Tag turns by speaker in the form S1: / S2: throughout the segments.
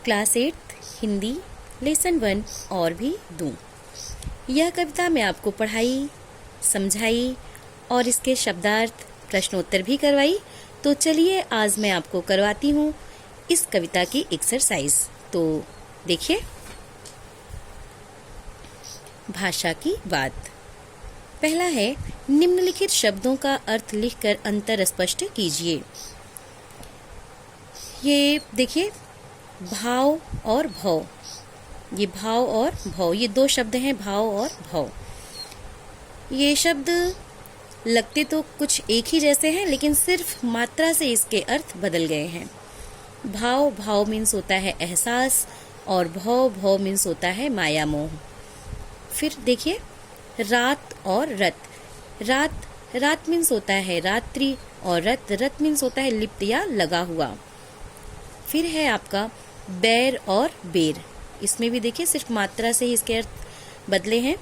S1: Class 8 Hindi lesson 1 और भी दूं। यह कविता मैं आपको पढ़ाई, समझाई और इसके शब्दार्थ प्रश्नोत्तर भी करवाई। तो चलिए आज मैं आपको करवाती हूँ इस कविता की एक्सरसाइज। तो देखिए, भाषा की बात। पहला है, निम्नलिखित शब्दों का अर्थ लिखकर अंतर स्पष्ट कीजिए। ये देखिए, भाव और भव, ये भाव और भव, ये दो शब्द हैं, भाव और भव। ये शब्द लगते तो कुछ एक ही जैसे हैं, लेकिन सिर्फ मात्रा से इसके अर्थ बदल गए हैं। भाव मीन्स होता है एहसास और भव मीन्स होता है माया मोह। फिर देखिए, रात और रत। रात मीन्स होता है रात्रि और रत मीन्स होता है लिप्त या लगा हुआ। फिर है आपका बैर और बेर। इसमें भी देखिए सिर्फ मात्रा से ही इसके अर्थ बदले हैं।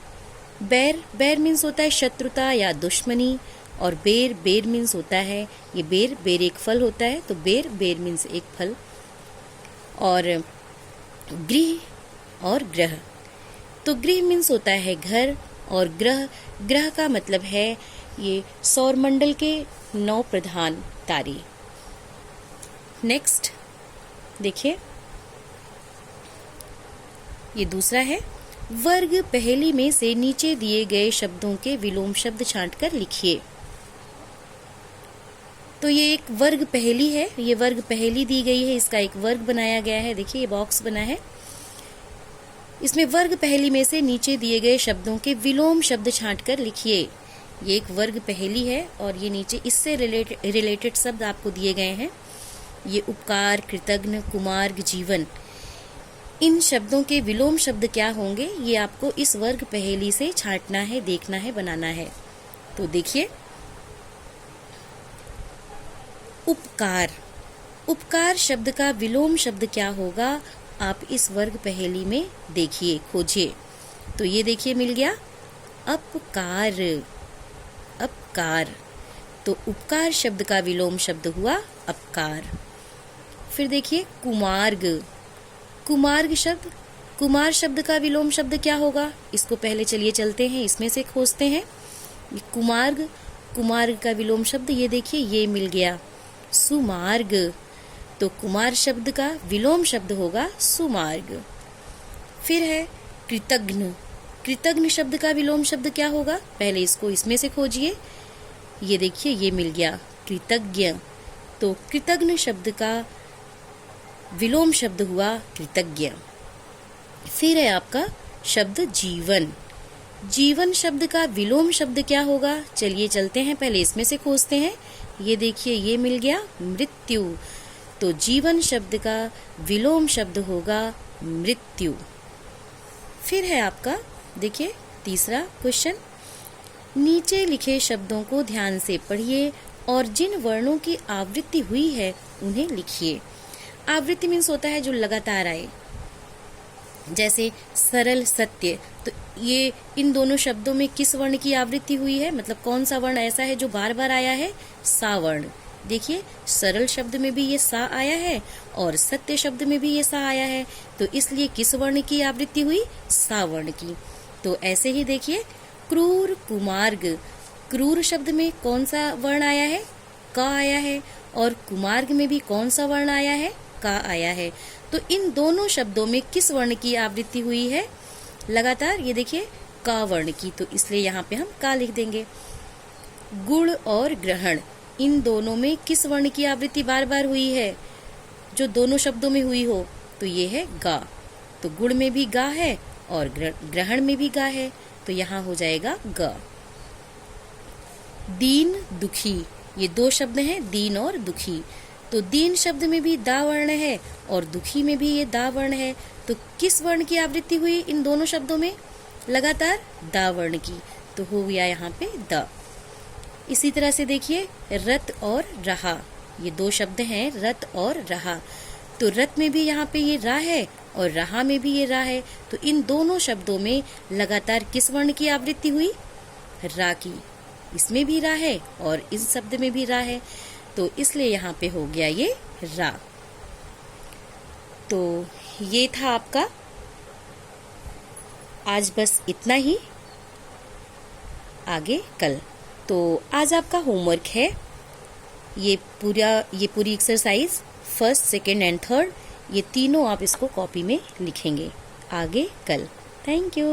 S1: बैर मीन्स होता है शत्रुता या दुश्मनी, और बेर मीन्स होता है, ये बेर एक फल होता है, तो बेर मीन्स एक फल। और गृह और ग्रह, तो गृह मीन्स होता है घर, और ग्रह का मतलब है ये सौरमंडल के 9 प्रधान तारे। नेक्स्ट देखिए, ये दूसरा है, वर्ग पहेली में से नीचे दिए गए शब्दों के विलोम शब्द छांटकर लिखिए। तो ये एक वर्ग पहेली है, ये वर्ग पहेली दी गई है, इसका एक वर्ग बनाया गया है। देखिए ये बॉक्स बना है, इसमें वर्ग पहेली में से नीचे दिए गए शब्दों के विलोम शब्द छांटकर लिखिए। ये एक वर्ग पहेली है और ये नीचे इससे रिलेटेड शब्द आपको दिए गए हैं। ये उपकार, कृतज्ञ, कुमार्ग, जीवन, इन शब्दों के विलोम शब्द क्या होंगे ये आपको इस वर्ग पहेली से छांटना है, देखना है, बनाना है। तो देखिए, उपकार शब्द का विलोम शब्द क्या होगा, आप इस वर्ग पहेली में देखिए, खोजिए। तो ये देखिए मिल गया, अपकार। तो उपकार शब्द का विलोम शब्द हुआ अपकार। फिर देखिए, कुमार शब्द का विलोम शब्द क्या होगा, इसको पहले चलिए चलते हैं, इसमें से खोजते हैं। कुमार्ग का विलोम शब्द ये देखिए, ये मिल गया, सुमार्ग। तो कुमार शब्द का विलोम शब्द होगा सुमार्ग। फिर है कृतज्ञ शब्द का विलोम शब्द क्या होगा, पहले इसको इसमें से खोजिए। ये देखिए, ये मिल गया, कृतज्ञ। तो कृतज्ञ शब्द का विलोम शब्द हुआ कृतज्ञ। फिर है आपका शब्द जीवन शब्द का विलोम शब्द क्या होगा, चलिए चलते हैं, पहले इसमें से खोजते हैं। ये देखिए, ये मिल गया, मृत्यु। तो जीवन शब्द का विलोम शब्द होगा मृत्यु। फिर है आपका देखिए तीसरा क्वेश्चन, नीचे लिखे शब्दों को ध्यान से पढ़िए और जिन वर्णों की आवृत्ति हुई है उन्हें लिखिए। आवृत्ति मीन्स होता है जो लगातार आए, जैसे सरल, सत्य। तो ये इन दोनों शब्दों में किस वर्ण की आवृत्ति हुई है, मतलब कौन सा वर्ण ऐसा है जो बार बार आया है, सा वर्ण। देखिए, सरल शब्द में भी ये सा आया है और सत्य शब्द में भी ये सा आया है, तो इसलिए किस वर्ण की आवृत्ति हुई, सा वर्ण की। तो ऐसे ही देखिए, क्रूर, कुमार्ग, क्रूर शब्द में कौन सा वर्ण आया है, का आया है, और कुमार्ग में भी कौन सा वर्ण आया है, का आया है। तो इन दोनों शब्दों में किस वर्ण की आवृत्ति हुई है लगातार, ये देखिए का वर्ण की, तो इसलिए यहाँ पे हम का लिख देंगे। गुण और ग्रहण, इन दोनों में किस वर्ण की आवृत्ति बार बार हुई है, जो दोनों शब्दों में हुई हो, तो ये है गा। तो गुण में भी गा है और ग्रहण में भी गा है, तो यहाँ हो जाएगा ग। दीन, दुखी, ये दो शब्द हैं, दीन और दुखी। तो दीन शब्द में भी दा वर्ण है और दुखी में भी ये दा वर्ण है, तो किस वर्ण की आवृत्ति हुई इन दोनों शब्दों में लगातार, दा वर्ण की, तो हो गया यहाँ पे द। इसी तरह से देखिए, रत और रहा, ये दो शब्द हैं, रत और रहा। तो रत में भी यहाँ पे ये रा है और रहा में भी ये रा है, तो इन दोनों शब्दों में लगातार किस वर्ण की आवृत्ति हुई, रा की। इसमें भी रा है और इस शब्द में भी रा है, तो इसलिए यहाँ पे हो गया ये रा। तो ये था आपका आज, बस इतना ही, आगे कल। तो आज आपका होमवर्क है ये पूरी exercise, first, second and third, ये तीनों आप इसको कॉपी में लिखेंगे, आगे कल। Thank you.